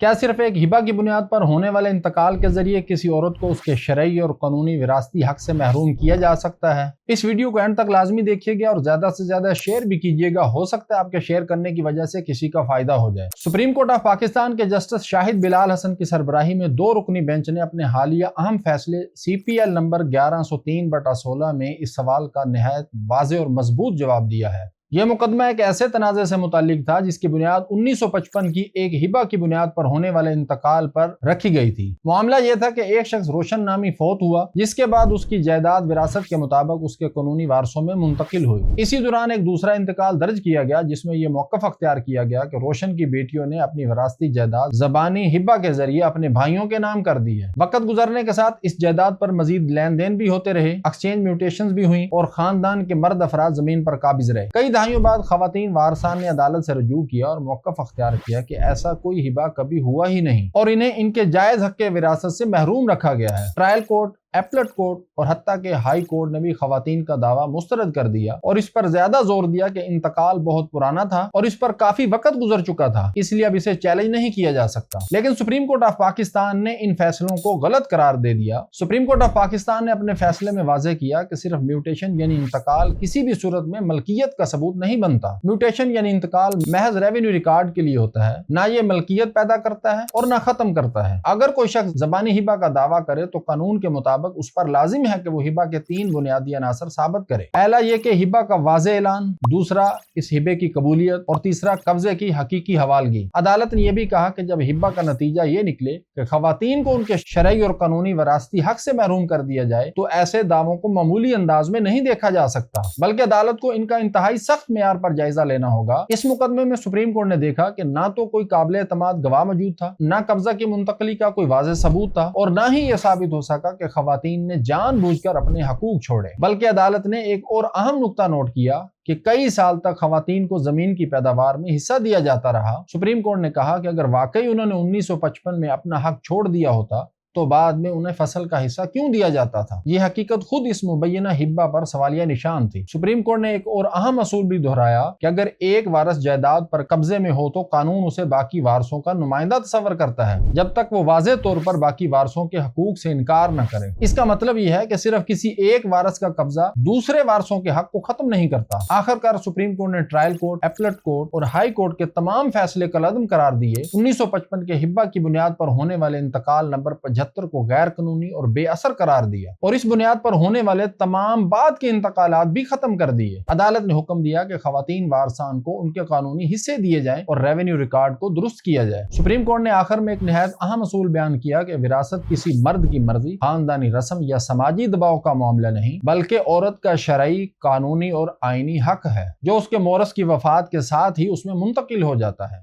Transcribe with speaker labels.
Speaker 1: کیا صرف ایک ہبہ کی بنیاد پر ہونے والے انتقال کے ذریعے کسی عورت کو اس کے شرعی اور قانونی وراثتی حق سے محروم کیا جا سکتا ہے؟ اس ویڈیو کو اینڈ تک لازمی دیکھیے گا اور زیادہ سے زیادہ شیئر بھی کیجیے گا، ہو سکتا ہے آپ کے شیئر کرنے کی وجہ سے کسی کا فائدہ ہو جائے۔ سپریم کورٹ آف پاکستان کے جسٹس شاہد بلال حسن کی سربراہی میں 2 رکنی بینچ نے اپنے حالیہ اہم فیصلے CPL نمبر 1103/16 میں اس سوال کا نہایت واضح اور مضبوط جواب دیا ہے۔ یہ مقدمہ ایک ایسے تنازع سے متعلق تھا جس کی بنیاد 1955 کی ایک ہبہ کی بنیاد پر ہونے والے انتقال پر رکھی گئی تھی۔ معاملہ یہ تھا کہ ایک شخص روشن نامی فوت ہوا، جس کے بعد اس کی جائیداد وراثت کے مطابق اس کے قانونی وارثوں میں منتقل ہوئی۔ اسی دوران ایک دوسرا انتقال درج کیا گیا جس میں یہ موقف اختیار کیا گیا کہ روشن کی بیٹیوں نے اپنی وراثتی جائیداد زبانی ہبہ کے ذریعے اپنے بھائیوں کے نام کر دی ہے۔ وقت گزرنے کے ساتھ اس جائیداد پر مزید لین دین بھی ہوتے رہے، ایکسچینج میوٹیشنز بھی ہوئیں اور خاندان کے مرد افراد زمین پر قابض رہے۔ کئی دہائیوں بعد خواتین وارثان نے عدالت سے رجوع کیا اور موقف اختیار کیا کہ ایسا کوئی ہبہ کبھی ہوا ہی نہیں اور انہیں ان کے جائز حق وراثت سے محروم رکھا گیا ہے۔ ٹرائل کورٹ، ایپلٹ کورٹ اور حتیٰ کہ ہائی کورٹ نے بھی خواتین کا دعویٰ مسترد کر دیا اور اس پر زیادہ زور دیا کہ انتقال بہت پرانا تھا اور اس پر کافی وقت گزر چکا تھا، اس لیے اب اسے چیلنج نہیں کیا جا سکتا۔ لیکن سپریم کورٹ آف پاکستان نے ان فیصلوں کو غلط قرار دے دیا۔ سپریم کورٹ آف پاکستان نے اپنے فیصلے میں واضح کیا کہ صرف میوٹیشن یعنی انتقال کسی بھی صورت میں ملکیت کا ثبوت نہیں بنتا۔ میوٹیشن یعنی انتقال محض ریونیو ریکارڈ کے لیے ہوتا ہے، نہ یہ ملکیت پیدا کرتا ہے اور نہ ختم کرتا ہے۔ اگر کوئی شخص زبانی ہبہ کا دعویٰ کرے تو قانون کے مطابق اس پر لازم ہے کہ وہ ہبہ کے 3 بنیادی عناصر ثابت کرے۔ پہلا یہ کہ ہبہ کا واضح اعلان، دوسرا اس ہبے کی قبولیت اور تیسرا قبضے کی حقیقی حوالگی۔ عدالت نے یہ بھی کہا کہ جب ہبہ کا نتیجہ یہ نکلے کہ خواتین کو ان کے شرعی اور قانونی وراثتی حق سے محروم کر دیا جائے تو ایسے دعووں کو معمولی انداز میں نہیں دیکھا جا سکتا، بلکہ عدالت کو ان کا انتہائی سخت معیار پر جائزہ لینا ہوگا۔ اس مقدمے میں سپریم کورٹ نے دیکھا کہ نہ تو کوئی قابل اعتماد گواہ موجود تھا، نہ قبضہ کی منتقلی کا کوئی واضح ثبوت تھا اور نہ ہی یہ ثابت ہو سکا کہ خواتین نے جان بوجھ کر اپنے حقوق چھوڑے۔ بلکہ عدالت نے ایک اور اہم نقطہ نوٹ کیا کہ کئی سال تک خواتین کو زمین کی پیداوار میں حصہ دیا جاتا رہا۔ سپریم کورٹ نے کہا کہ اگر واقعی انہوں نے 1955 میں اپنا حق چھوڑ دیا ہوتا تو بعد میں انہیں فصل کا حصہ کیوں دیا جاتا تھا؟ یہ حقیقت خود اس مبینہ ہبہ پر سوالیہ نشان تھی۔ سپریم کورٹ نے ایک اور اہم اصول بھی دہرایا کہ اگر ایک وارث جائیداد پر قبضے میں ہو تو قانون اسے باقی وارثوں کا نمائندہ تصور کرتا ہے جب تک وہ واضح طور پر باقی وارثوں کے حقوق سے انکار نہ کرے۔ اس کا مطلب یہ ہے کہ صرف کسی ایک وارث کا قبضہ دوسرے وارثوں کے حق کو ختم نہیں کرتا۔ آخرکار سپریم کورٹ نے ٹرائل کورٹ، ایپلٹ کورٹ اور ہائی کورٹ کے تمام فیصلے کالعدم قرار دیے۔ 1955 کے ہبہ کی بنیاد پر ہونے والے انتقال نمبر 75 کو غیر قانونی اور بے اثر قرار دیا اور اس بنیاد پر ہونے والے تمام بعد کے انتقالات بھی ختم کر دیے۔ عدالت نے حکم دیا کہ خواتین وارثان کو ان کے قانونی حصے دیے جائیں اور ریونیو ریکارڈ کو درست کیا جائے۔ سپریم کورٹ نے آخر میں ایک نہایت اہم اصول بیان کیا کہ وراثت کسی مرد کی مرضی، خاندانی رسم یا سماجی دباؤ کا معاملہ نہیں، بلکہ عورت کا شرعی، قانونی اور آئینی حق ہے جو اس کے مورث کی وفات کے ساتھ ہی اس میں منتقل ہو جاتا ہے۔